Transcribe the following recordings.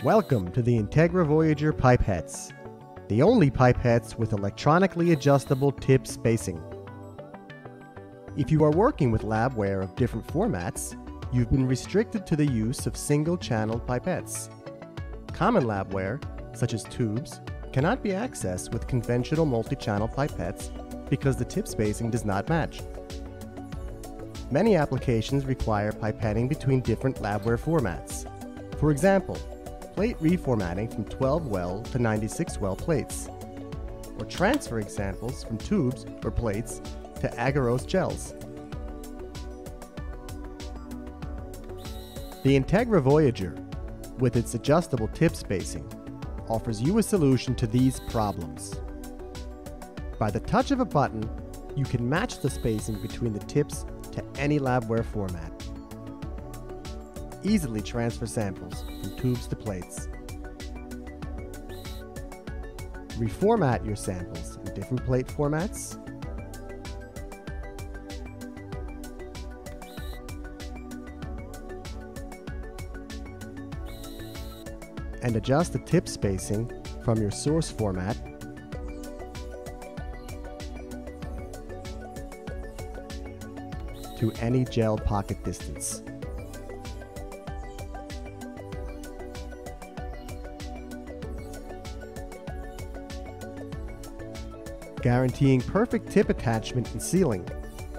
Welcome to the Integra Voyager pipettes, the only pipettes with electronically adjustable tip spacing. If you are working with labware of different formats, you've been restricted to the use of single-channel pipettes. Common labware, such as tubes, cannot be accessed with conventional multi-channel pipettes because the tip spacing does not match. Many applications require pipetting between different labware formats. For example, plate reformatting from 12-well to 96-well plates, or transfer examples from tubes or plates to agarose gels. The Integra Voyager, with its adjustable tip spacing, offers you a solution to these problems. By the touch of a button, you can match the spacing between the tips to any labware format. Easily transfer samples from tubes to plates. Reformat your samples in different plate formats. And adjust the tip spacing from your source format to any gel pocket distance. Guaranteeing perfect tip attachment and sealing,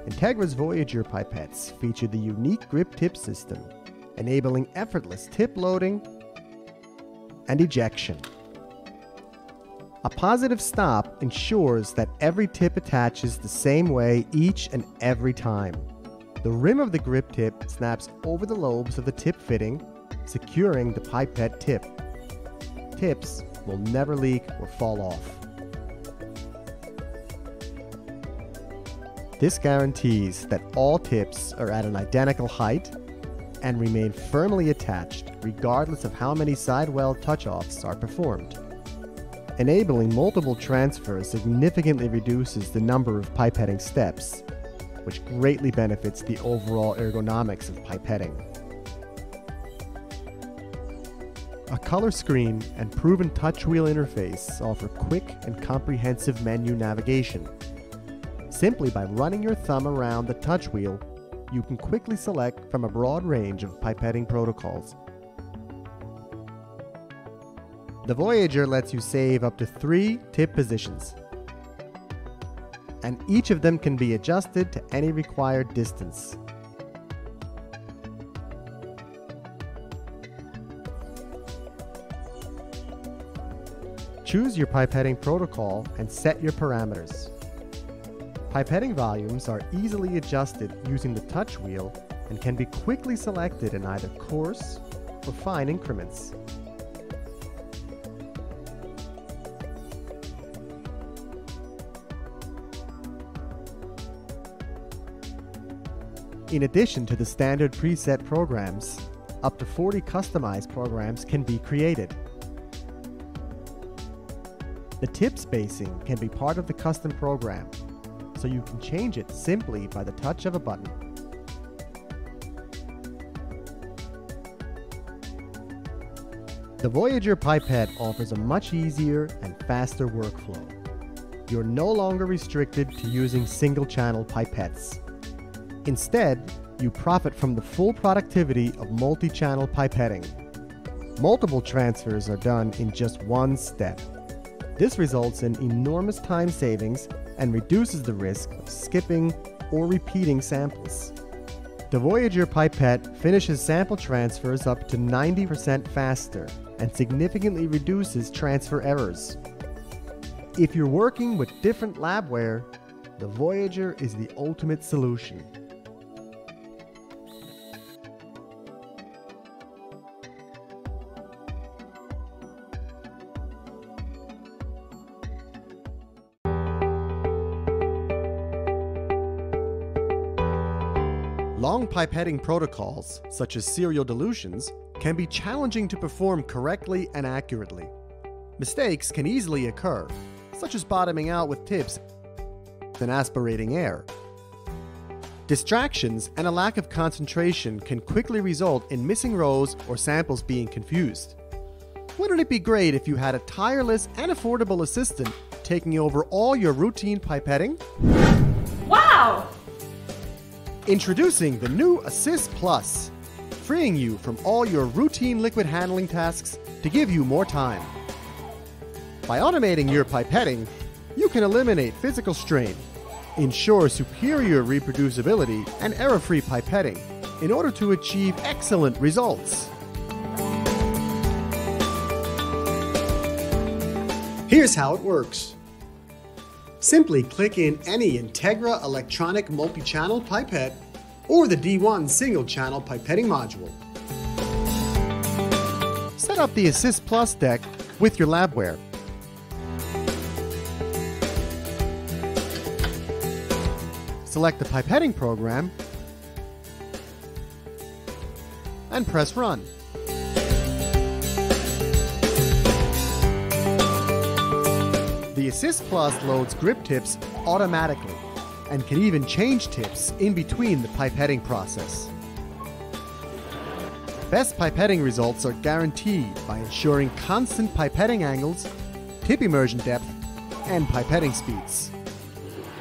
Integra's Voyager pipettes feature the unique grip tip system, enabling effortless tip loading and ejection. A positive stop ensures that every tip attaches the same way each and every time. The rim of the grip tip snaps over the lobes of the tip fitting, securing the pipette tip. Tips will never leak or fall off. This guarantees that all tips are at an identical height and remain firmly attached regardless of how many sidewell touch-offs are performed. Enabling multiple transfers significantly reduces the number of pipetting steps, which greatly benefits the overall ergonomics of pipetting. A color screen and proven touch wheel interface offer quick and comprehensive menu navigation. Simply by running your thumb around the touch wheel, you can quickly select from a broad range of pipetting protocols. The Voyager lets you save up to 3 tip positions, and each of them can be adjusted to any required distance. Choose your pipetting protocol and set your parameters. Pipetting volumes are easily adjusted using the touch wheel and can be quickly selected in either coarse or fine increments. In addition to the standard preset programs, up to 40 customized programs can be created. The tip spacing can be part of the custom program, so you can change it simply by the touch of a button. The Voyager pipette offers a much easier and faster workflow. You're no longer restricted to using single-channel pipettes. Instead, you profit from the full productivity of multi-channel pipetting. Multiple transfers are done in just one step. This results in enormous time savings and reduces the risk of skipping or repeating samples. The Voyager pipette finishes sample transfers up to 90% faster and significantly reduces transfer errors. If you're working with different labware, the Voyager is the ultimate solution. Long pipetting protocols, such as serial dilutions, can be challenging to perform correctly and accurately. Mistakes can easily occur, such as bottoming out with tips and aspirating air. Distractions and a lack of concentration can quickly result in missing rows or samples being confused. Wouldn't it be great if you had a tireless and affordable assistant taking over all your routine pipetting? Wow! Introducing the new Assist Plus, freeing you from all your routine liquid handling tasks to give you more time. By automating your pipetting, you can eliminate physical strain, ensure superior reproducibility and error-free pipetting in order to achieve excellent results. Here's how it works. Simply click in any Integra electronic multi-channel pipette or the D1 single-channel pipetting module. Set up the Assist Plus deck with your labware. Select the pipetting program and press Run. The Assist Plus loads grip tips automatically and can even change tips in between the pipetting process. Best pipetting results are guaranteed by ensuring constant pipetting angles, tip immersion depth, and pipetting speeds.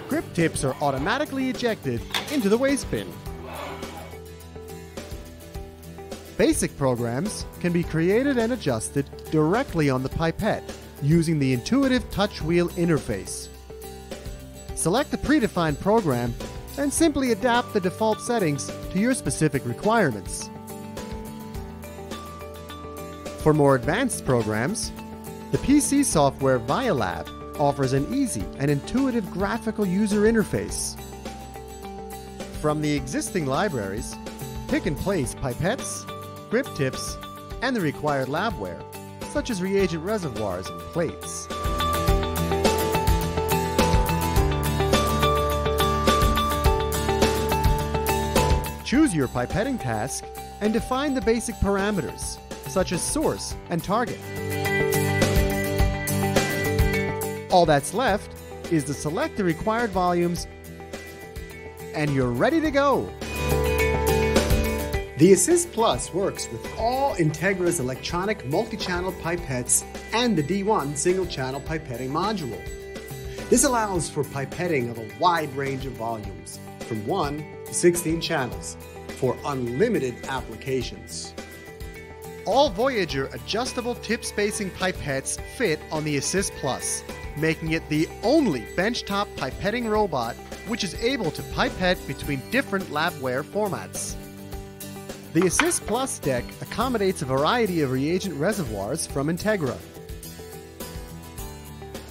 Grip tips are automatically ejected into the waste bin. Basic programs can be created and adjusted directly on the pipette using the intuitive touch wheel interface. Select the predefined program and simply adapt the default settings to your specific requirements. For more advanced programs, the PC software ViaLab offers an easy and intuitive graphical user interface. From the existing libraries, pick and place pipettes, grip tips, and the required labware, such as reagent reservoirs and plates. Choose your pipetting task and define the basic parameters, such as source and target. All that's left is to select the required volumes, and you're ready to go. The Assist Plus works with all Integra's electronic multi-channel pipettes and the D1 single-channel pipetting module. This allows for pipetting of a wide range of volumes, from 1 to 16 channels, for unlimited applications. All Voyager adjustable tip spacing pipettes fit on the Assist Plus, making it the only benchtop pipetting robot which is able to pipette between different labware formats. The Assist Plus deck accommodates a variety of reagent reservoirs from Integra.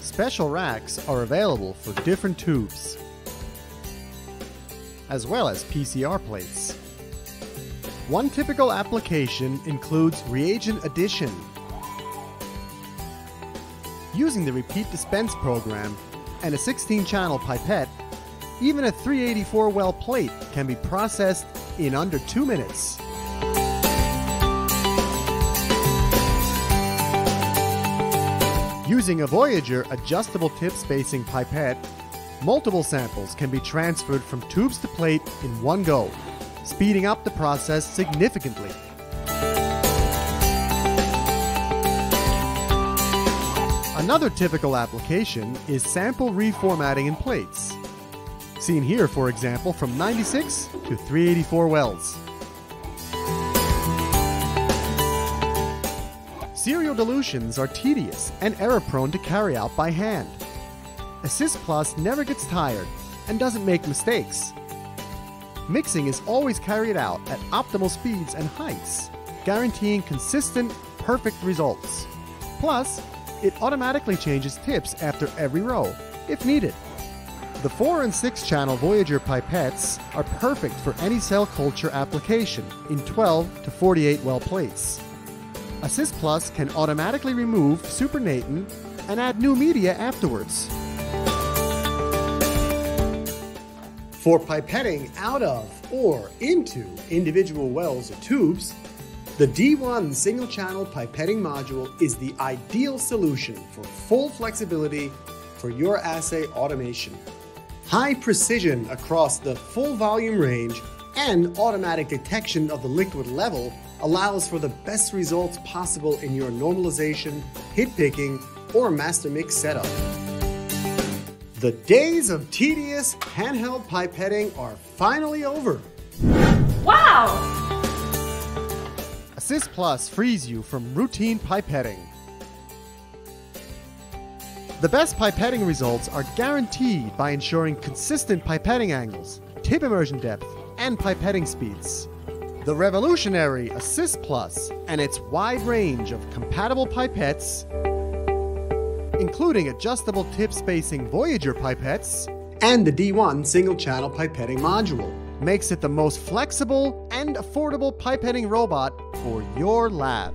Special racks are available for different tubes, as well as PCR plates. One typical application includes reagent addition. Using the repeat dispense program and a 16-channel pipette, even a 384 well plate can be processed in under 2 minutes. Using a Voyager adjustable tip spacing pipette, multiple samples can be transferred from tubes to plate in one go, speeding up the process significantly. Another typical application is sample reformatting in plates, seen here for example from 96 to 384 wells. Serial dilutions are tedious and error-prone to carry out by hand. Assist Plus never gets tired and doesn't make mistakes. Mixing is always carried out at optimal speeds and heights, guaranteeing consistent, perfect results. Plus, it automatically changes tips after every row, if needed. The 4 and 6 channel Voyager pipettes are perfect for any cell culture application in 12 to 48 well plates. Assist Plus can automatically remove supernatant and add new media afterwards. For pipetting out of or into individual wells or tubes, the D1 single-channel pipetting module is the ideal solution for full flexibility for your assay automation. High precision across the full volume range and automatic detection of the liquid level allows for the best results possible in your normalization, hit picking, or master mix setup. The days of tedious handheld pipetting are finally over. Wow! Assist Plus frees you from routine pipetting. The best pipetting results are guaranteed by ensuring consistent pipetting angles, tip immersion depth, and pipetting speeds. The revolutionary Assist Plus and its wide range of compatible pipettes, including adjustable tip spacing Voyager pipettes, and the D1 single-channel pipetting module, makes it the most flexible and affordable pipetting robot for your lab.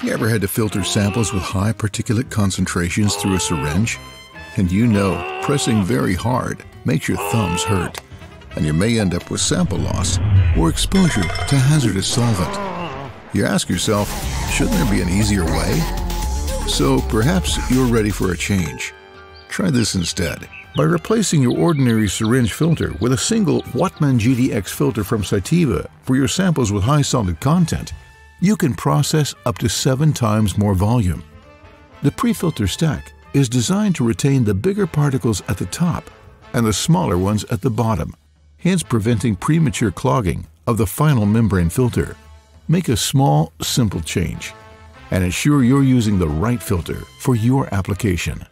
You ever had to filter samples with high particulate concentrations through a syringe? And you know, pressing very hard makes your thumbs hurt, and you may end up with sample loss or exposure to hazardous solvent. You ask yourself, shouldn't there be an easier way? So perhaps you're ready for a change. Try this instead. By replacing your ordinary syringe filter with a single Wattmann GDX filter from Cytiva for your samples with high solid content, you can process up to 7 times more volume. The pre-filter stack is designed to retain the bigger particles at the top and the smaller ones at the bottom, hence preventing premature clogging of the final membrane filter. Make a small, simple change and ensure you're using the right filter for your application.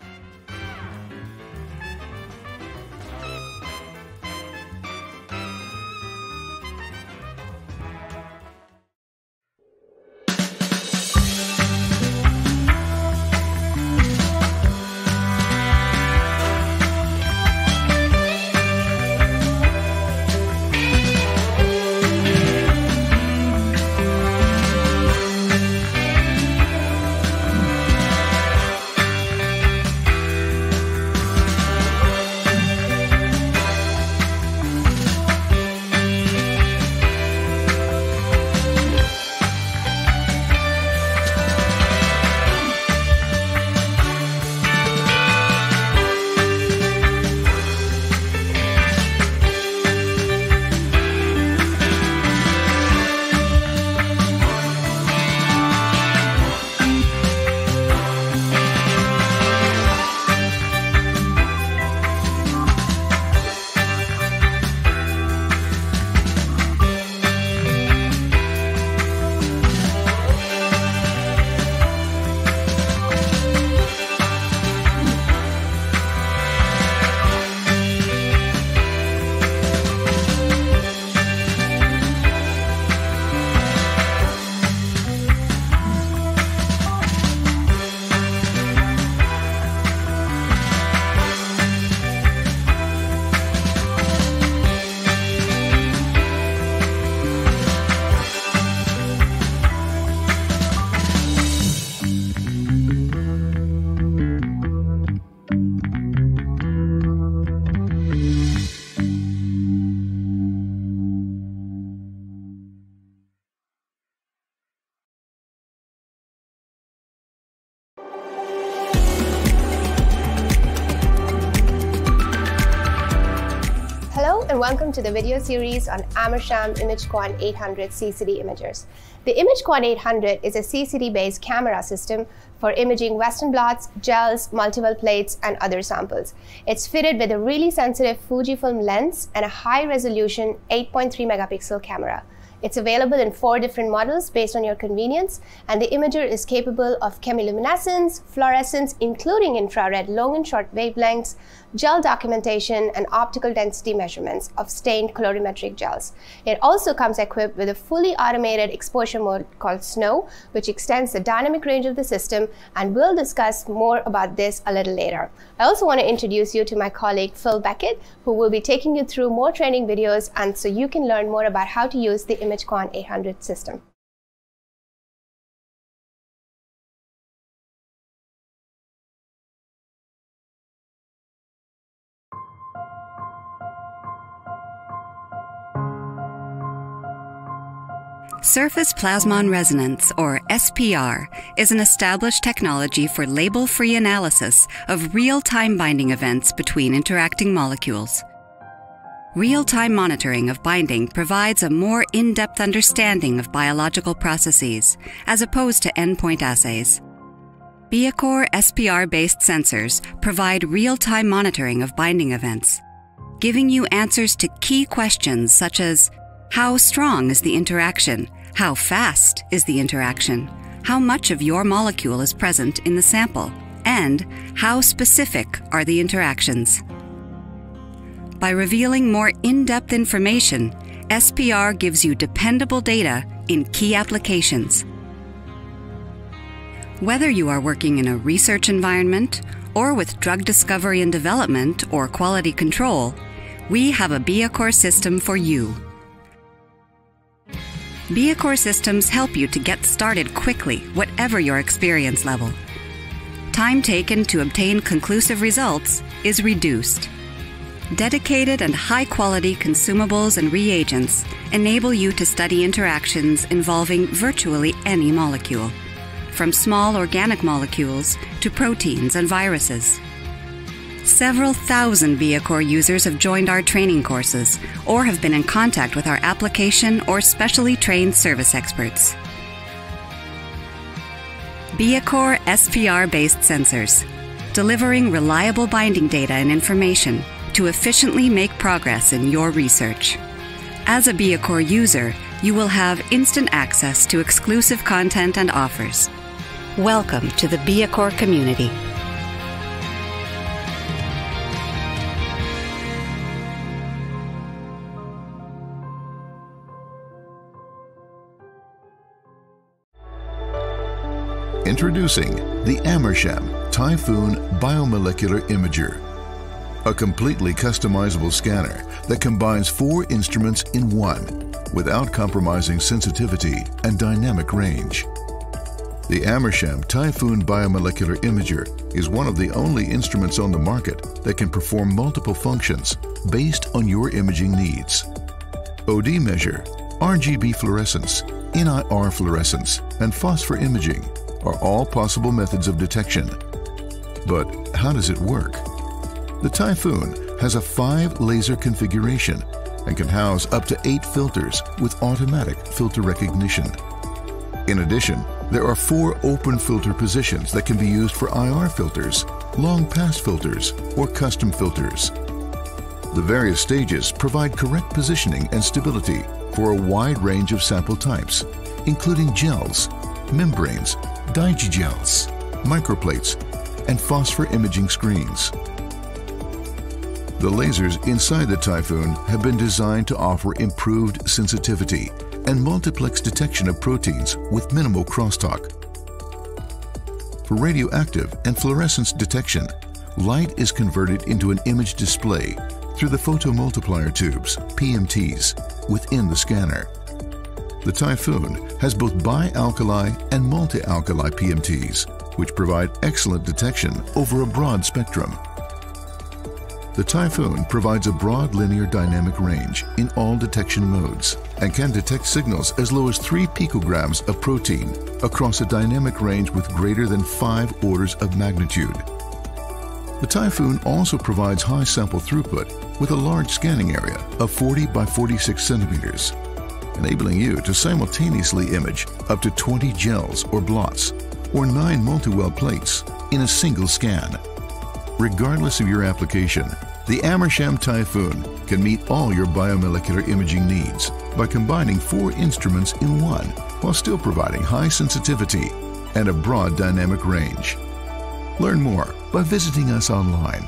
And welcome to the video series on Amersham ImageQuant 800 CCD imagers. The ImageQuant 800 is a CCD-based camera system for imaging Western blots, gels, multiple plates, and other samples. It's fitted with a really sensitive Fujifilm lens and a high-resolution 8.3 megapixel camera. It's available in 4 different models based on your convenience, and the imager is capable of chemiluminescence, fluorescence, including infrared long and short wavelengths, gel documentation, and optical density measurements of stained colorimetric gels. It also comes equipped with a fully automated exposure mode called Snow, which extends the dynamic range of the system, and we'll discuss more about this a little later. I also want to introduce you to my colleague Phil Beckett, who will be taking you through more training videos, and so you can learn more about how to use the ImageQuant 800 system. Surface Plasmon Resonance, or SPR, is an established technology for label-free analysis of real-time binding events between interacting molecules. Real-time monitoring of binding provides a more in-depth understanding of biological processes, as opposed to endpoint assays. BIACOR SPR-based sensors provide real-time monitoring of binding events, giving you answers to key questions such as: how strong is the interaction? How fast is the interaction? How much of your molecule is present in the sample? And how specific are the interactions? By revealing more in-depth information, SPR gives you dependable data in key applications. Whether you are working in a research environment or with drug discovery and development or quality control, we have a BIACOR system for you. BioCore systems help you to get started quickly, whatever your experience level. Time taken to obtain conclusive results is reduced. Dedicated and high-quality consumables and reagents enable you to study interactions involving virtually any molecule, from small organic molecules to proteins and viruses. Several thousand BioCore users have joined our training courses or have been in contact with our application or specially trained service experts. BioCore SPR-based sensors, delivering reliable binding data and information to efficiently make progress in your research. As a BioCore user, you will have instant access to exclusive content and offers. Welcome to the BioCore community. Introducing the Amersham Typhoon Biomolecular Imager, a completely customizable scanner that combines 4 instruments in one without compromising sensitivity and dynamic range. The Amersham Typhoon Biomolecular Imager is one of the only instruments on the market that can perform multiple functions based on your imaging needs. OD measure, RGB fluorescence, NIR fluorescence, and phosphor imaging are all possible methods of detection. But how does it work? The Typhoon has a 5-laser configuration and can house up to 8 filters with automatic filter recognition. In addition, there are 4 open filter positions that can be used for IR filters, long pass filters, or custom filters. The various stages provide correct positioning and stability for a wide range of sample types, including gels, membranes, digigels, microplates, and phosphor imaging screens. The lasers inside the Typhoon have been designed to offer improved sensitivity and multiplex detection of proteins with minimal crosstalk. For radioactive and fluorescence detection, light is converted into an image display through the photomultiplier tubes, PMTs, within the scanner. The Typhoon has both bialkali and multi-alkali PMTs, which provide excellent detection over a broad spectrum. The Typhoon provides a broad linear dynamic range in all detection modes and can detect signals as low as 3 picograms of protein across a dynamic range with greater than 5 orders of magnitude. The Typhoon also provides high sample throughput with a large scanning area of 40 by 46 centimeters, enabling you to simultaneously image up to 20 gels or blots or 9 multi-well plates in a single scan. Regardless of your application, the Amersham Typhoon can meet all your biomolecular imaging needs by combining 4 instruments in one while still providing high sensitivity and a broad dynamic range. Learn more by visiting us online.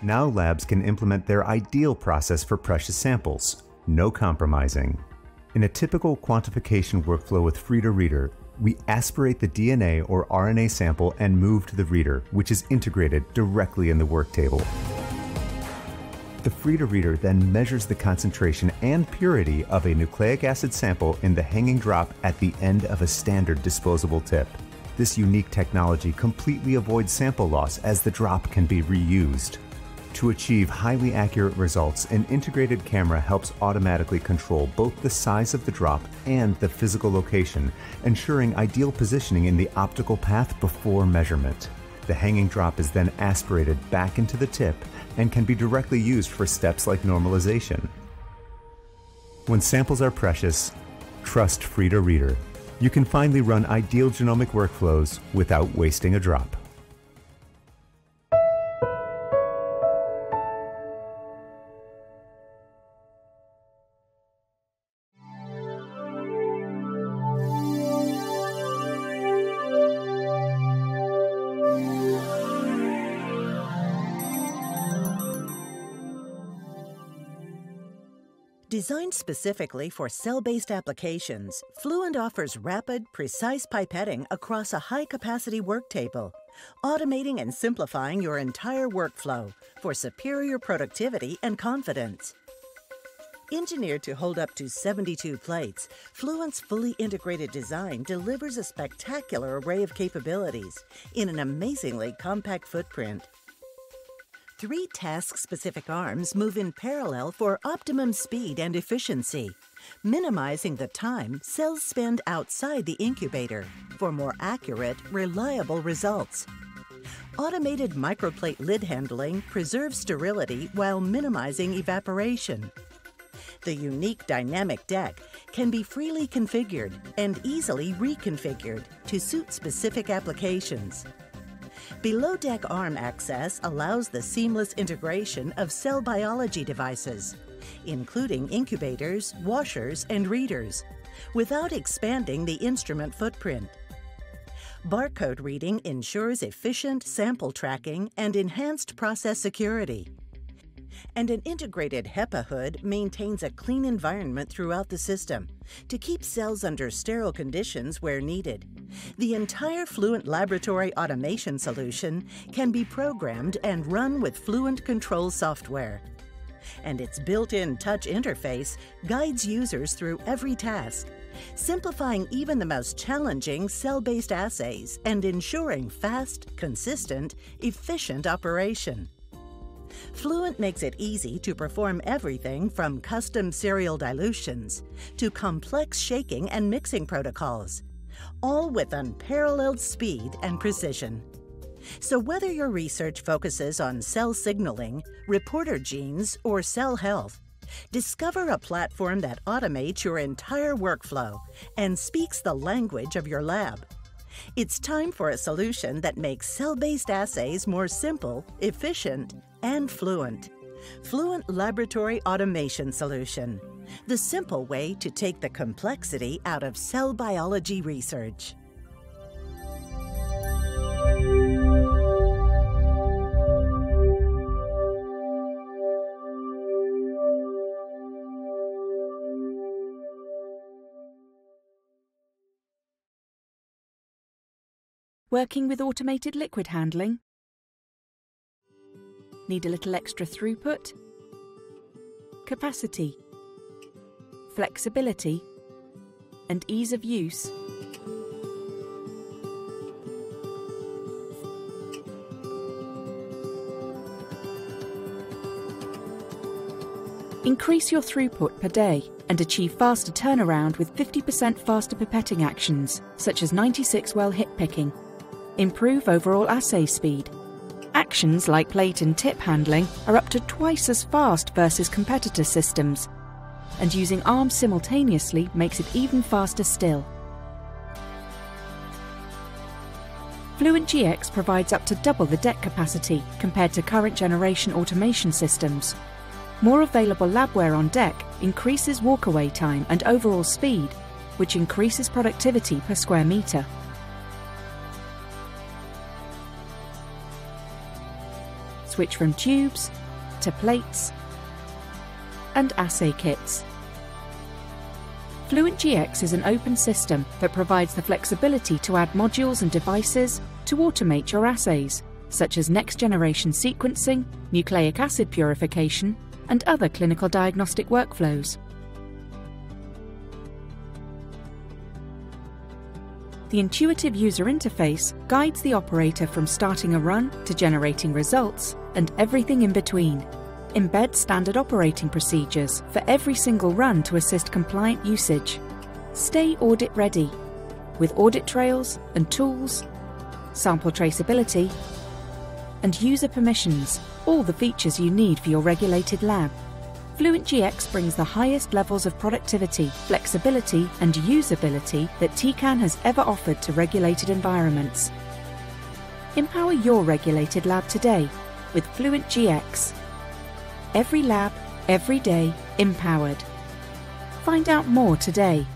Now labs can implement their ideal process for precious samples, no compromising. In a typical quantification workflow with free-to-reader, we aspirate the DNA or RNA sample and move to the reader, which is integrated directly in the work table. The Frida reader then measures the concentration and purity of a nucleic acid sample in the hanging drop at the end of a standard disposable tip. This unique technology completely avoids sample loss as the drop can be reused. To achieve highly accurate results, an integrated camera helps automatically control both the size of the drop and the physical location, ensuring ideal positioning in the optical path before measurement. The hanging drop is then aspirated back into the tip and can be directly used for steps like normalization. When samples are precious, trust Frida Reader. You can finally run ideal genomic workflows without wasting a drop. Designed specifically for cell-based applications, Fluent offers rapid, precise pipetting across a high-capacity work table, automating and simplifying your entire workflow for superior productivity and confidence. Engineered to hold up to 72 plates, Fluent's fully integrated design delivers a spectacular array of capabilities in an amazingly compact footprint. 3 task-specific arms move in parallel for optimum speed and efficiency, minimizing the time cells spend outside the incubator for more accurate, reliable results. Automated microplate lid handling preserves sterility while minimizing evaporation. The unique dynamic deck can be freely configured and easily reconfigured to suit specific applications. Below-deck arm access allows the seamless integration of cell biology devices, including incubators, washers, and readers, without expanding the instrument footprint. Barcode reading ensures efficient sample tracking and enhanced process security. And an integrated HEPA hood maintains a clean environment throughout the system to keep cells under sterile conditions where needed. The entire Fluent laboratory automation solution can be programmed and run with Fluent Control software. And its built-in touch interface guides users through every task, simplifying even the most challenging cell-based assays and ensuring fast, consistent, efficient operation. Fluent makes it easy to perform everything from custom serial dilutions to complex shaking and mixing protocols, all with unparalleled speed and precision. So whether your research focuses on cell signaling, reporter genes, or cell health, discover a platform that automates your entire workflow and speaks the language of your lab. It's time for a solution that makes cell-based assays more simple, efficient, and fluent. Fluent Laboratory Automation Solution, the simple way to take the complexity out of cell biology research. Working with automated liquid handling? Need a little extra throughput? Capacity, flexibility, and ease of use? Increase your throughput per day and achieve faster turnaround with 50% faster pipetting actions, such as 96-well hit picking. Improve overall assay speed. Actions like plate and tip handling are up to twice as fast versus competitor systems, and using arms simultaneously makes it even faster still. Fluent GX provides up to double the deck capacity compared to current generation automation systems. More available labware on deck increases walkaway time and overall speed, which increases productivity per square meter. Switch from tubes to plates and assay kits. Fluent GX is an open system that provides the flexibility to add modules and devices to automate your assays, such as next-generation sequencing, nucleic acid purification, and other clinical diagnostic workflows. The intuitive user interface guides the operator from starting a run to generating results and everything in between. Embed standard operating procedures for every single run to assist compliant usage. Stay audit ready with audit trails and tools, sample traceability, and user permissions, all the features you need for your regulated lab. Fluent GX brings the highest levels of productivity, flexibility, and usability that TCAN has ever offered to regulated environments. Empower your regulated lab today with Fluent GX. Every lab, every day, empowered. Find out more today.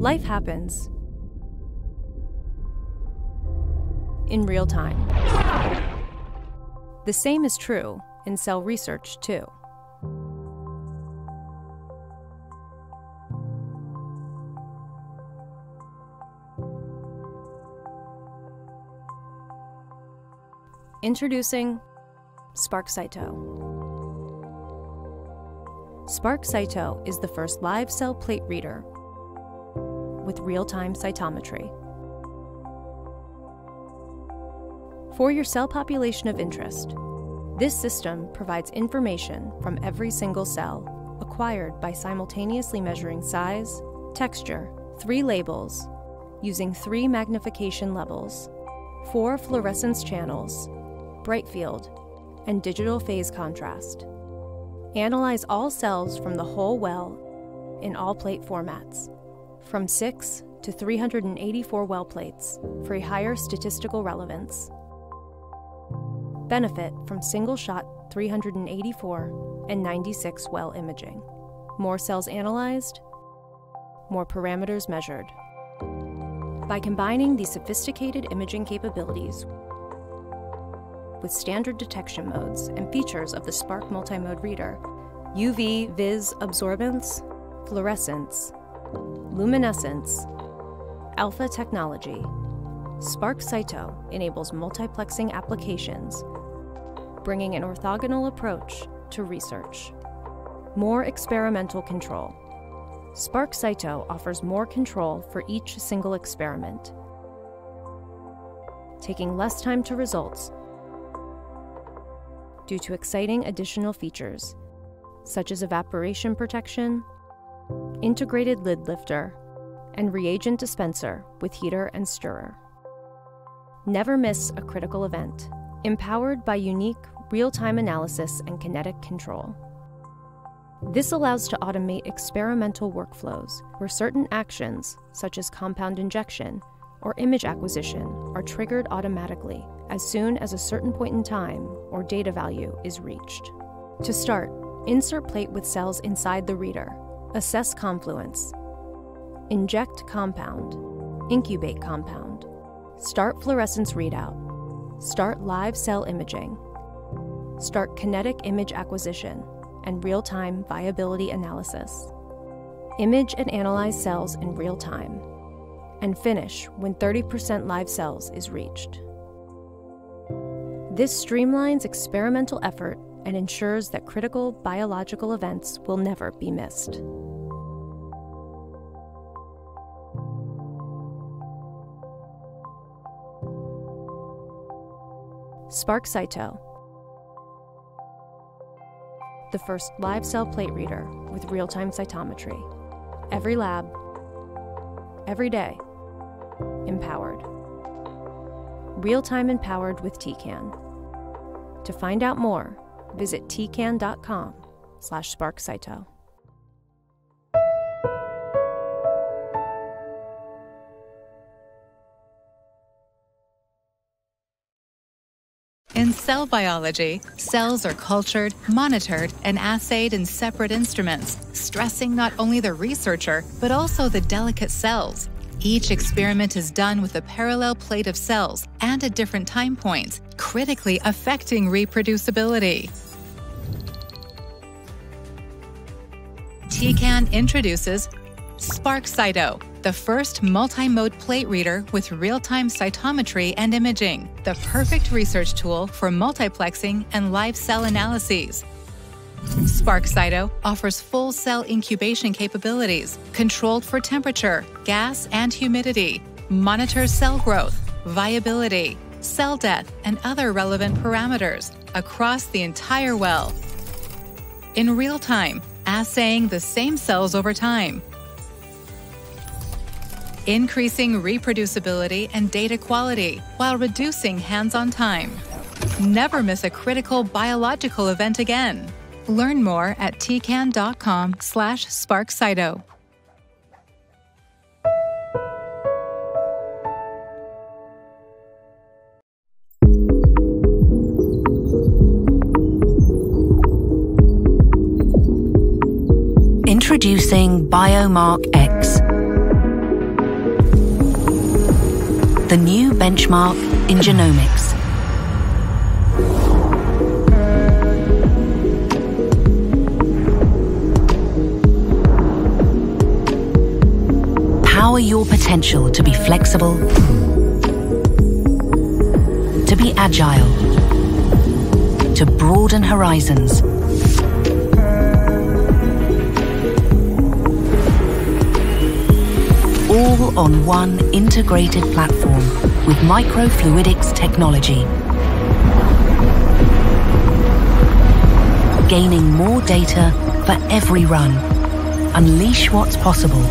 Life happens in real time. The same is true in cell research, too. Introducing Spark Cyto. Spark Cyto is the first live cell plate reader with real-time cytometry. For your cell population of interest, this system provides information from every single cell acquired by simultaneously measuring size, texture, 3 labels, using 3 magnification levels, 4 fluorescence channels, bright field, and digital phase contrast. Analyze all cells from the whole well in all plate formats, from 6 to 384 well plates for a higher statistical relevance. Benefit from single-shot 384 and 96 well imaging. More cells analyzed, more parameters measured. By combining these sophisticated imaging capabilities with standard detection modes and features of the Spark multimode reader, UV vis absorbance, fluorescence, luminescence, alpha technology, Spark Cyto enables multiplexing applications, bringing an orthogonal approach to research. More experimental control. Spark Cyto offers more control for each single experiment, taking less time to results due to exciting additional features, such as evaporation protection, integrated lid lifter, and reagent dispenser with heater and stirrer. Never miss a critical event, empowered by unique real-time analysis and kinetic control. This allows to automate experimental workflows where certain actions, such as compound injection or image acquisition, are triggered automatically as soon as a certain point in time or data value is reached. To start, insert plate with cells inside the reader. Assess confluence. Inject compound. Incubate compound. Start fluorescence readout. Start live cell imaging. Start kinetic image acquisition and real-time viability analysis. Image and analyze cells in real time. And finish when 30% live cells is reached. This streamlines experimental effort and ensures that critical biological events will never be missed. Spark Cyto, the first live cell plate reader with real-time cytometry. Every lab, every day, empowered. Real-time empowered with TCAN. To find out more, visit tcan.com/SparkCyto. In cell biology, cells are cultured, monitored, and assayed in separate instruments, stressing not only the researcher, but also the delicate cells. Each experiment is done with a parallel plate of cells and at different time points, critically affecting reproducibility. TCAN introduces Spark Cyto, the first multi-mode plate reader with real-time cytometry and imaging, the perfect research tool for multiplexing and live cell analyses. Spark Cyto offers full cell incubation capabilities, controlled for temperature, gas, and humidity, monitors cell growth, viability, cell death, and other relevant parameters across the entire well. In real time, assaying the same cells over time, increasing reproducibility and data quality while reducing hands-on time. Never miss a critical biological event again. Learn more at tcan.com/SparkCyto. Introducing Biomark X, the new benchmark in genomics. Power your potential to be flexible, to be agile, to broaden horizons. All on one integrated platform with microfluidics technology. Gaining more data for every run. Unleash what's possible.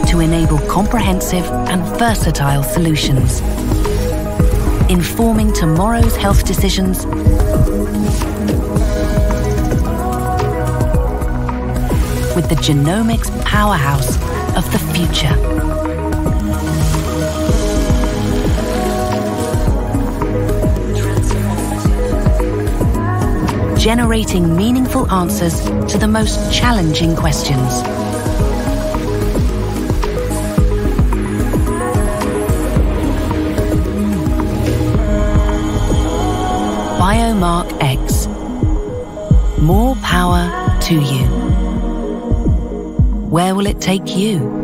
To enable comprehensive and versatile solutions. Informing tomorrow's health decisions with the genomics powerhouse of the future. Generating meaningful answers to the most challenging questions. Biomark X. More power to you. Where will it take you?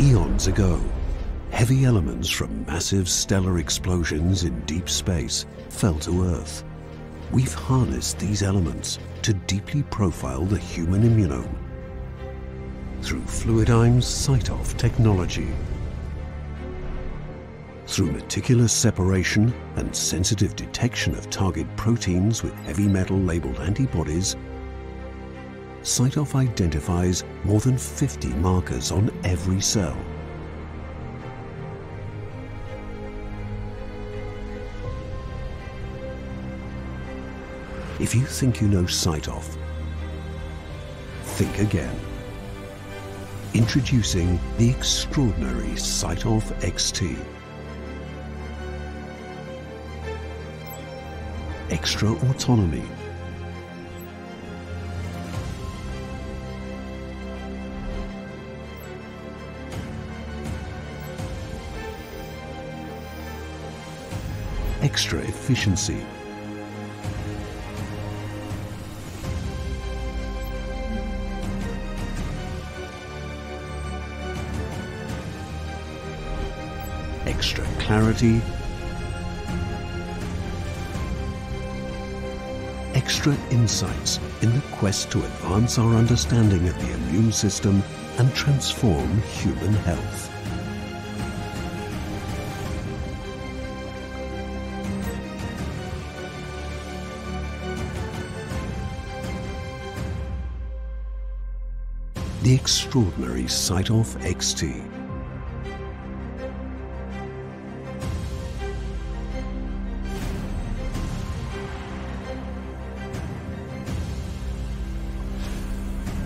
Eons ago, heavy elements from massive stellar explosions in deep space fell to Earth. We've harnessed these elements to deeply profile the human immunome through Fluidigm's CyTOF technology. Through meticulous separation and sensitive detection of target proteins with heavy metal labeled antibodies, CyTOF identifies more than 50 markers on every cell. If you think you know CyTOF, think again. Introducing the extraordinary CyTOF XT. Extra autonomy. Extra efficiency. Extra clarity. Extra insights in the quest to advance our understanding of the immune system and transform human health. The extraordinary CyTOF XT.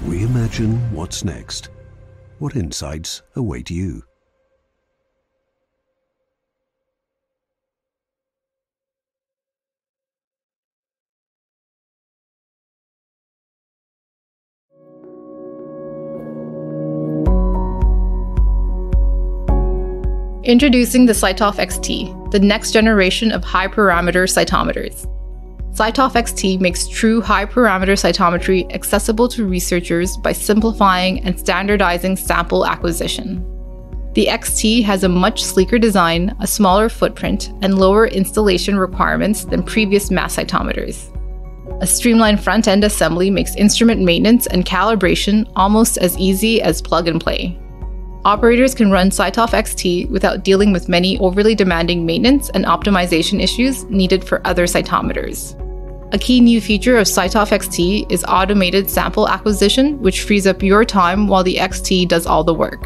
Reimagine what's next. What insights await you? Introducing the CyTOF XT, the next generation of high-parameter cytometers. CyTOF XT makes true high-parameter cytometry accessible to researchers by simplifying and standardizing sample acquisition. The XT has a much sleeker design, a smaller footprint, and lower installation requirements than previous mass cytometers. A streamlined front-end assembly makes instrument maintenance and calibration almost as easy as plug and play. Operators can run CyTOF XT without dealing with many overly demanding maintenance and optimization issues needed for other cytometers. A key new feature of CyTOF XT is automated sample acquisition, which frees up your time while the XT does all the work.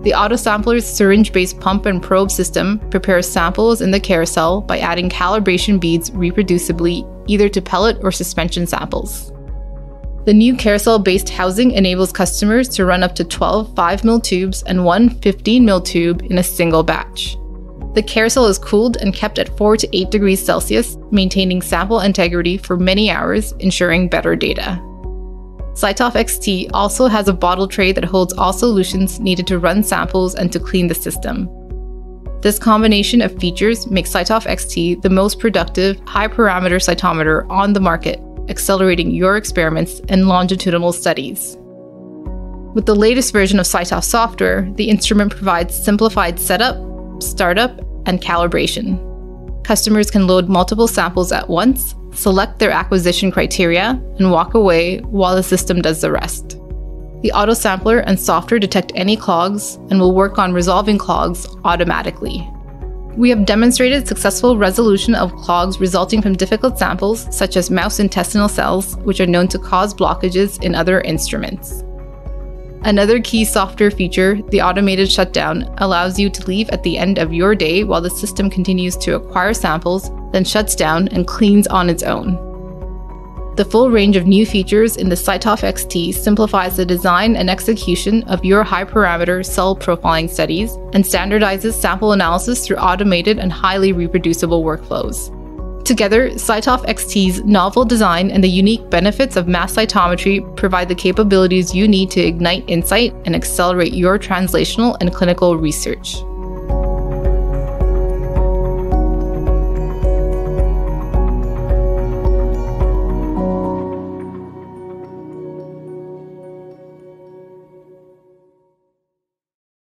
The autosampler's syringe-based pump and probe system prepares samples in the carousel by adding calibration beads reproducibly either to pellet or suspension samples. The new carousel-based housing enables customers to run up to 12 5ml tubes and one 15ml tube in a single batch. The carousel is cooled and kept at 4 to 8 degrees Celsius, maintaining sample integrity for many hours, ensuring better data. CyTOF XT also has a bottle tray that holds all solutions needed to run samples and to clean the system. This combination of features makes CyTOF XT the most productive, high-parameter cytometer on the market, accelerating your experiments and longitudinal studies. With the latest version of CyTOF software, the instrument provides simplified setup, startup, and calibration. Customers can load multiple samples at once, select their acquisition criteria, and walk away while the system does the rest. The autosampler and software detect any clogs and will work on resolving clogs automatically. We have demonstrated successful resolution of clogs resulting from difficult samples, such as mouse intestinal cells, which are known to cause blockages in other instruments. Another key software feature, the automated shutdown, allows you to leave at the end of your day while the system continues to acquire samples, then shuts down and cleans on its own. The full range of new features in the CyTOF XT simplifies the design and execution of your high-parameter cell profiling studies and standardizes sample analysis through automated and highly reproducible workflows. Together, CyTOF XT's novel design and the unique benefits of mass cytometry provide the capabilities you need to ignite insight and accelerate your translational and clinical research.